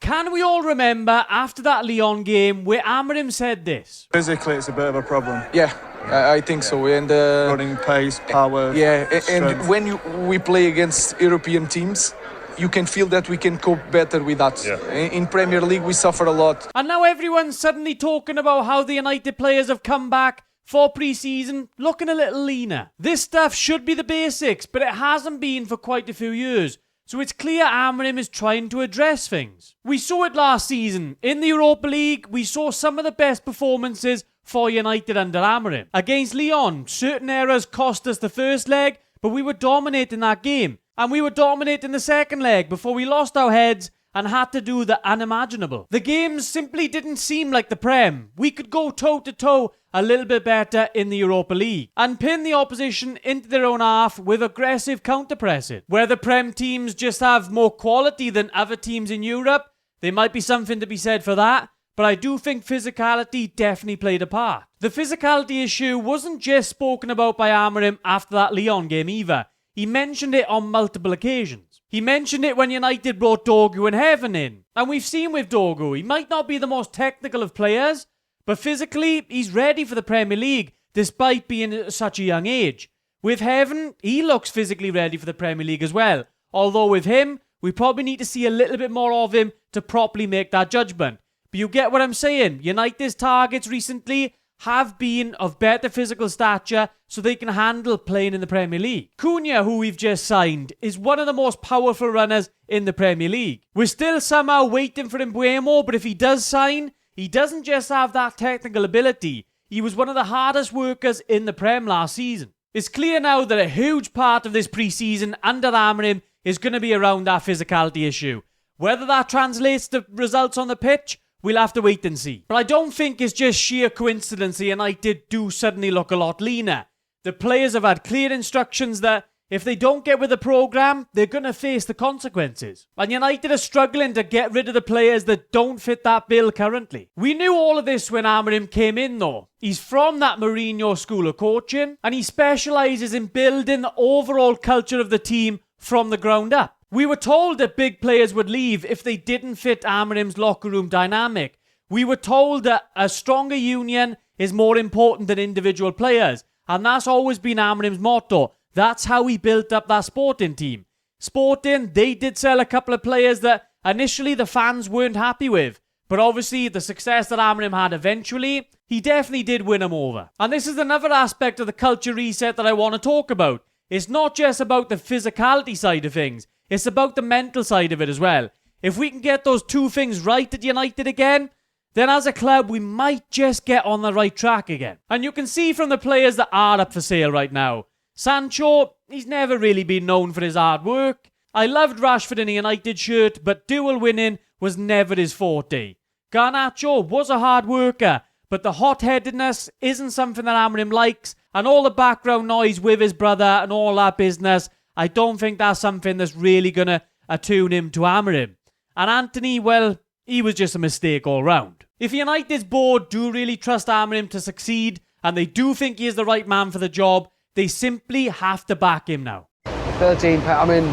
can we all remember after that Lyon game where Amorim said this? Physically, it's a bit of a problem. Yeah, I think so. And running pace, power. Yeah, and strength. when we play against European teams, you can feel that we can cope better with that. Yeah. In Premier League, we suffer a lot. And now everyone's suddenly talking about how the United players have come back for pre-season looking a little leaner. This stuff should be the basics, but it hasn't been for quite a few years. So it's clear Amorim is trying to address things. We saw it last season. In the Europa League, we saw some of the best performances for United under Amorim. Against Lyon, certain errors cost us the first leg, but we were dominating that game. And we were dominating the second leg before we lost our heads and had to do the unimaginable. The games simply didn't seem like the Prem. We could go toe-to-toe a little bit better in the Europa League and pin the opposition into their own half with aggressive counter-pressing. Where the Prem teams just have more quality than other teams in Europe, there might be something to be said for that, but I do think physicality definitely played a part. The physicality issue wasn't just spoken about by Amorim after that Lyon game either. He mentioned it on multiple occasions. He mentioned it when United brought Dorgu and Heaven in. And we've seen with Dorgu, he might not be the most technical of players, but physically, he's ready for the Premier League, despite being at such a young age. With Heaven, he looks physically ready for the Premier League as well. Although with him, we probably need to see a little bit more of him to properly make that judgment. But you get what I'm saying. United's targets recently have been of better physical stature so they can handle playing in the Premier League. Cunha, who we've just signed, is one of the most powerful runners in the Premier League. We're still somehow waiting for Mbuemo, but if he does sign, he doesn't just have that technical ability. He was one of the hardest workers in the Prem last season. It's clear now that a huge part of this pre-season under Amorim is going to be around that physicality issue. Whether that translates to results on the pitch, we'll have to wait and see. But I don't think it's just sheer coincidence that United do suddenly look a lot leaner. The players have had clear instructions that if they don't get with the programme, they're going to face the consequences. And United are struggling to get rid of the players that don't fit that bill currently. We knew all of this when Amorim came in though. He's from that Mourinho school of coaching and he specialises in building the overall culture of the team from the ground up. We were told that big players would leave if they didn't fit Amorim's locker room dynamic. We were told that a stronger union is more important than individual players. And that's always been Amorim's motto. That's how he built up that Sporting team. Sporting, they did sell a couple of players that initially the fans weren't happy with. But obviously the success that Amorim had eventually, he definitely did win them over. And this is another aspect of the culture reset that I want to talk about. It's not just about the physicality side of things. It's about the mental side of it as well. If we can get those two things right at United again, then as a club, we might just get on the right track again. And you can see from the players that are up for sale right now. Sancho, he's never really been known for his hard work. I loved Rashford in a United shirt, but dual winning was never his forte. Garnacho was a hard worker, but the hot-headedness isn't something that Amorim likes, and all the background noise with his brother and all that business, I don't think that's something that's really going to attune him to Amorim. And Anthony, well, he was just a mistake all round. If United's board do really trust Amorim to succeed, and they do think he is the right man for the job, they simply have to back him now. £13, I mean,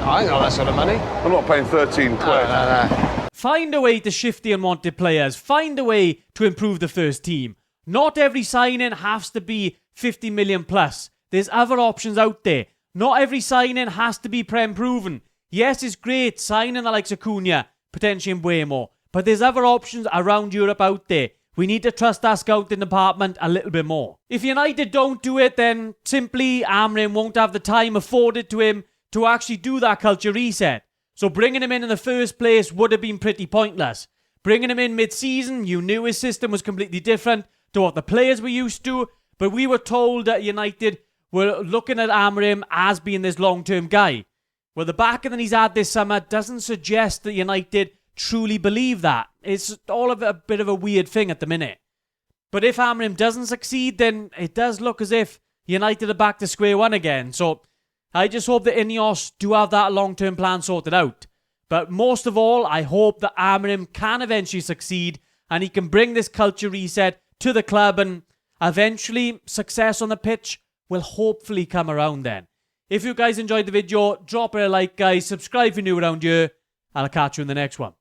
I ain't got that sort of money. I'm not paying 13 quid. No. Find a way to shift the unwanted players. Find a way to improve the first team. Not every signing has to be 50 million plus. There's other options out there. Not every signing has to be Prem proven. Yes, it's great signing the likes of Cunha, potentially Mbuemo, but there's other options around Europe out there. We need to trust our scouting department a little bit more. If United don't do it, then simply Amorim won't have the time afforded to him to actually do that culture reset. So bringing him in the first place would have been pretty pointless. Bringing him in mid-season, you knew his system was completely different to what the players were used to, but we were told that United were looking at Amorim as being this long-term guy. Well, the backing that he's had this summer doesn't suggest that United truly believe that. It's all of a bit of a weird thing at the minute. But if Amorim doesn't succeed, then it does look as if United are back to square one again. So I just hope that Ineos do have that long-term plan sorted out. But most of all, I hope that Amorim can eventually succeed and he can bring this culture reset to the club, and eventually success on the pitch will hopefully come around then. If you guys enjoyed the video, drop it a like, guys. Subscribe if you're new around here, I'll catch you in the next one.